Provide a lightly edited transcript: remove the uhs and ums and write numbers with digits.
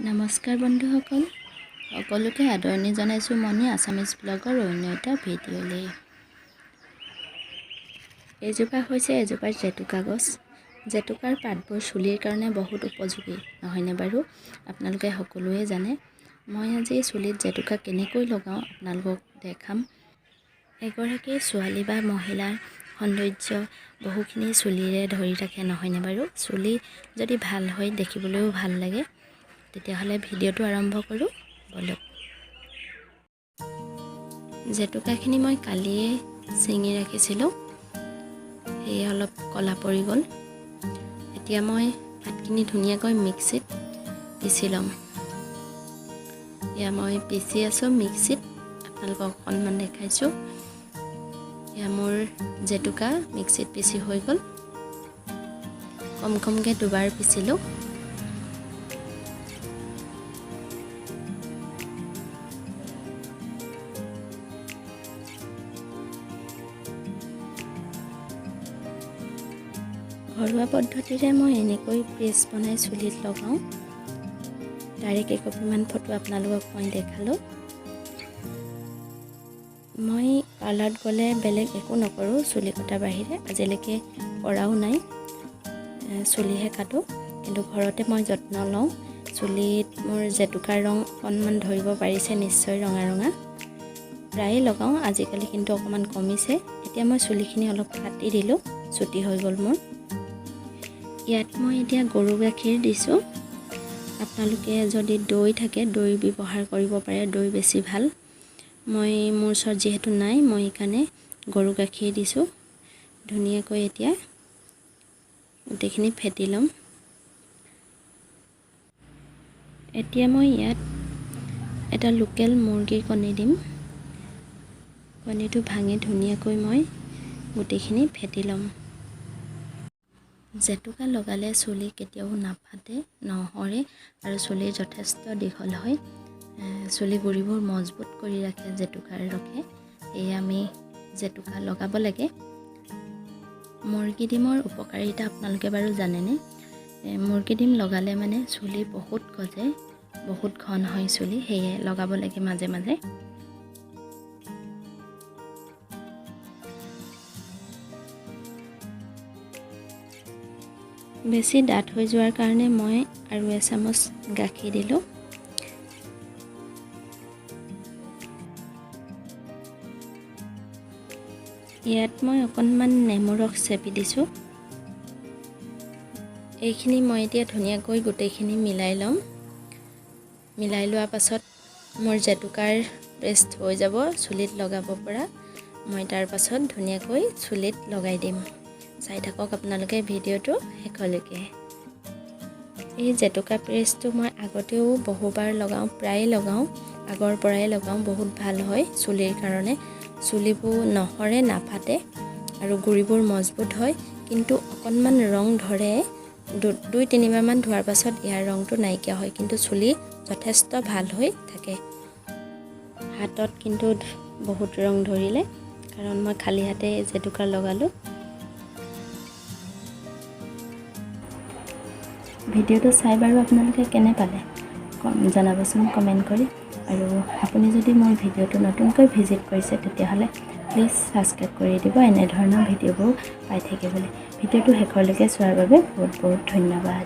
নমস্কাৰ বন্ধুসকল, সকলোকে আদৰণি জনাইছোঁ মনি আছামিজ ব্লগৰ অন্য এটা ভিডিঅ'লৈ। এইজোপা হৈছে এজোপাৰ জেতুকা গছ। জেতুকাৰ পাতবোৰ চুলিৰ কাৰণে বহুত উপযোগী, নহয়নে বাৰু? আপোনালোকে সকলোৱে জানে। মই আজি চুলিত জেতুকা কেনেকৈ লগাওঁ আপোনালোকক দেখাম। এগৰাকী ছোৱালী বা মহিলাৰ সৌন্দৰ্য বহুখিনি চুলিৰে ধৰি ৰাখে, নহয়নে বাৰু? চুলি যদি ভাল হয় দেখিবলৈও ভাল লাগে। তেতিয়াহ'লে ভিডিঅ'টো আৰম্ভ কৰোঁ বলক। জেতুকাখিনি মই কালিয়ে ছিঙি ৰাখিছিলোঁ, সেয়ে অলপ ক'লা পৰি গ'ল। এতিয়া মই পাতখিনি ধুনীয়াকৈ মিক্সিত পিচি ল'ম। এয়া মই পিচি আছোঁ মিক্সিত, আপোনালোকক অকণমান দেখাইছোঁ। এয়া মোৰ জেতুকা মিক্সিত পিচি হৈ গ'ল। কম কমকৈ দুবাৰ পিচিলোঁ। ঘৰুৱা পদ্ধতিৰে মই এনেকৈ পেষ্ট বনাই চুলিত লগাওঁ। তাৰে কেইকপিমান ফটো আপোনালোকক মই দেখালোঁ। মই পাৰ্লাৰত গ'লে বেলেগ একো নকৰোঁ চুলি কটাৰ বাহিৰে, আজিলৈকে কৰাও নাই। চুলিহে কাটোঁ, কিন্তু ঘৰতে মই যত্ন লওঁ। চুলিত মোৰ জেতুকাৰ ৰং অকণমান ধৰিব পাৰিছে, নিশ্চয় ৰঙা ৰঙা। প্ৰায়ে লগাওঁ, আজিকালি কিন্তু অকণমান কমিছে। এতিয়া মই চুলিখিনি অলপ কাটি দিলোঁ, চুটি হৈ গ'ল মোৰ। ইয়াত মই এতিয়া গৰু গাখীৰ দিছোঁ। আপোনালোকে যদি দৈ থাকে দৈ ব্যৱহাৰ কৰিব পাৰে, দৈ বেছি ভাল। মোৰ ওচৰত যিহেতু নাই, মই সেইকাৰণে গৰু গাখীৰ দিছোঁ। ধুনীয়াকৈ এতিয়া গোটেইখিনি ফেটি ল'ম। এতিয়া মই ইয়াত এটা লোকেল মুৰ্গীৰ কণী দিম। কণীটো ভাঙি ধুনীয়াকৈ মই গোটেইখিনি ফেটি ল'ম। জেতুকা লগালে চুলি কেতিয়াও নাফাটে, নহৰে আৰু চুলি যথেষ্ট দীঘল হয়। চুলি গুৰিবোৰ মজবুত কৰি ৰাখে জেতুকাৰ ৰসে। সেয়ে আমি জেতুকা লগাব লাগে। মুৰ্গী ডিমৰ উপকাৰিতা আপোনালোকে বাৰু জানেনে? মুৰ্গী ডিম লগালে মানে চুলি বহুত গজে, বহুত ঘন হয় চুলি, সেয়ে লগাব লাগে মাজে মাজে। বেছি ডাঠ হৈ যোৱাৰ কাৰণে মই আৰু এচামুচ গাখীৰ দিলোঁ। ইয়াত মই অকণমান নেমু ৰস চেপি দিছোঁ। এইখিনি মই এতিয়া ধুনীয়াকৈ গোটেইখিনি মিলাই ল'ম। মিলাই লোৱাৰ পাছত মোৰ জেতুকাৰ পেষ্ট হৈ যাব চুলিত লগাব পৰা। মই তাৰ পাছত ধুনীয়াকৈ চুলিত লগাই দিম। চাই থাকক আপোনালোকে ভিডিঅ'টো শেষলৈকে। এই জেতুকা পেষ্টটো মই আগতেও বহুবাৰ লগাওঁ, প্ৰায়ে লগাওঁ, আগৰ পৰাই লগাওঁ। বহুত ভাল হয় চুলিৰ কাৰণে। চুলিবোৰ নহৰে, নাফাটে আৰু গুৰিবোৰ মজবুত হয়। কিন্তু অকণমান ৰং ধৰে, 2-3বাৰমান ধোৱাৰ পাছত ইয়াৰ ৰংটো নাইকিয়া হয়, কিন্তু চুলি যথেষ্ট ভাল হৈ থাকে। হাতত কিন্তু বহুত ৰং ধৰিলে, কাৰণ মই খালী হাতে জেতুকা লগালোঁ। ভিডিঅ'টো চাই বাৰু আপোনালোকে কেনে পালে জনাবচোন কমেণ্ট কৰি। আৰু আপুনি যদি মোৰ ভিডিঅ'টো নতুনকৈ ভিজিট কৰিছে তেতিয়াহ'লে প্লিজ ছাবস্ক্ৰাইব কৰি দিব, এনেধৰণৰ ভিডিঅ'বোৰ পাই থাকিবলৈ। ভিডিঅ'টো শেষলৈকে চোৱাৰ বাবে বহুত বহুত ধন্যবাদ।